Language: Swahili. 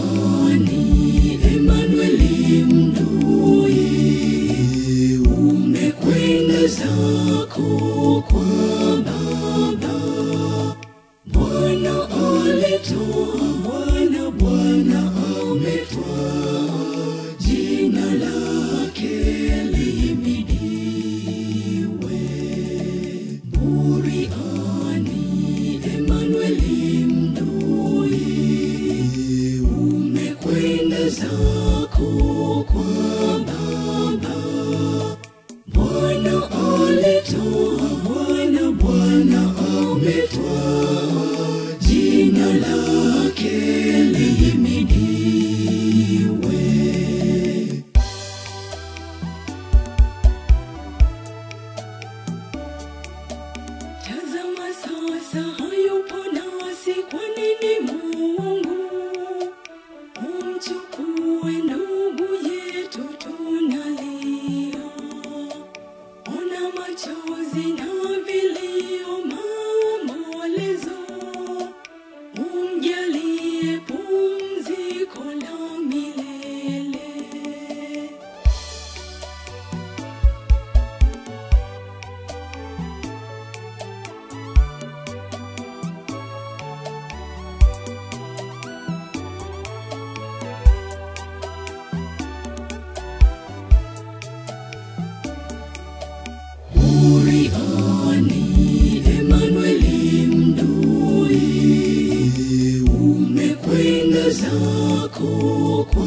Buriani Emmanueli Mdui, umekwenda zako kwa Baba. Bwana alitoa, Bwana ametwaa, jina lake lihimidiwe. Buriani Emmanueli Mdui, umekwenda zako kwa Baba. Bwana alitoa, Bwana ametwaa, jina lake lihimidiwe. Tazama sasa hayupo nasi, kwa nini Mungu umchukue ndugu yetu? Tunalia, ona machozi na vilio, maombolezo, umjalie pumziko la milele. Buriani Emmanueli Mdui, umekwenda zako kwa